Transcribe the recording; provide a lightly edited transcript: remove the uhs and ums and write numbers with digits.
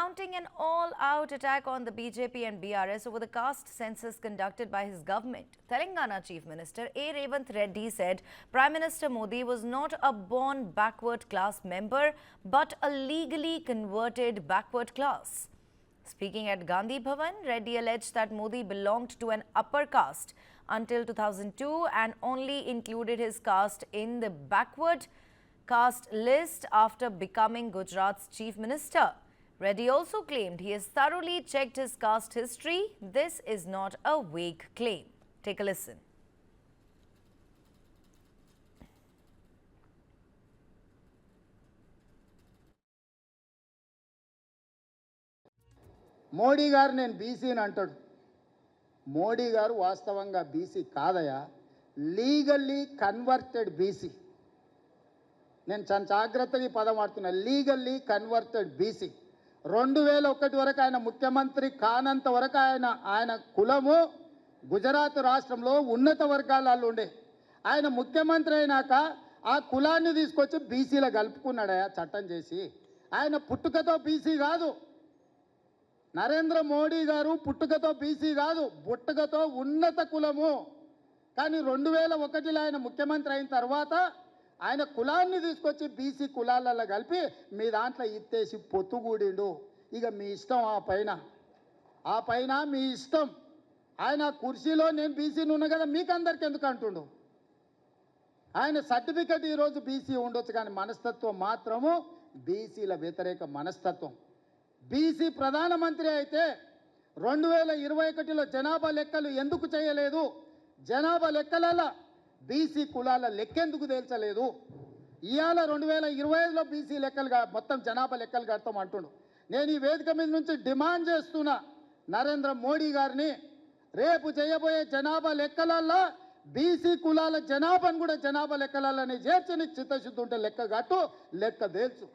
mounting an all-out attack on the BJP and BRS over the caste census conducted by his government. Telangana Chief Minister A. Revanth Reddy said Prime Minister Modi was not a born backward class member but a legally converted backward class. Speaking at Gandhi Bhavan, Reddy alleged that Modi belonged to an upper caste until 2002 and only included his caste in the backward caste list after becoming Gujarat's Chief Minister. Reddy also claimed he has thoroughly checked his caste history. This is not a vague claim. Take a listen. Modi గారు నేను బీసీని అంటాడు. మోడీ గారు వాస్తవంగా BC కాదయా, legally converted BC. నేను చాలా జాగ్రత్తగా ఈ పదం వాడుతున్నా, లీగల్లీ కన్వర్టెడ్ బీసీ. 2001 వరకు ఆయన ముఖ్యమంత్రి కానంత వరకు ఆయన కులము గుజరాత్ రాష్ట్రంలో ఉన్నత వర్గాలలో ఉండే. ఆయన ముఖ్యమంత్రి అయినాక ఆ కులాన్ని తీసుకొచ్చి బీసీలో కలుపుకున్నాడయా చట్టం చేసి. ఆయన పుట్టుకతో బీసీ కాదు, నరేంద్ర మోడీ గారు పుట్టుకతో బీసీ కాదు, పుట్టుకతో ఉన్నత కులము. కానీ 2001లో ఆయన ముఖ్యమంత్రి అయిన తర్వాత ఆయన కులాన్ని తీసుకొచ్చి బీసీ కులాలలో కలిపి మీ దాంట్లో ఇత్తేసి పొత్తుగూడిండు. ఇక మీ ఇష్టం, ఆ పైన మీ ఇష్టం. ఆయన కుర్చీలో నేను బీసీని ఉన్నా కదా మీకు అందరికి ఎందుకు అంటుండు. ఆయన సర్టిఫికెట్ ఈరోజు బీసీ ఉండొచ్చు కానీ మనస్తత్వం మాత్రము బీసీల వ్యతిరేక మనస్తత్వం. బీసీ ప్రధానమంత్రి అయితే 2021లో జనాభా లెక్కలు ఎందుకు చేయలేదు, జనాభా లెక్కలలో బీసీ కులాల లెక్కెందుకు తేల్చలేదు. ఇవాళ 2025లో బీసీ లెక్కలు మొత్తం జనాభా లెక్కలు కడతాం అంటుండు. నేను ఈ వేదిక మీద నుంచి డిమాండ్ చేస్తున్నా నరేంద్ర మోడీ గారిని, రేపు చేయబోయే జనాభా లెక్కలల్లో బీసీ కులాల జనాభాను కూడా జనాభా లెక్కలలోనే చేర్చి నీకు చిత్తశుద్ధి ఉంటే లెక్క కట్టు, లెక్క తేల్చు.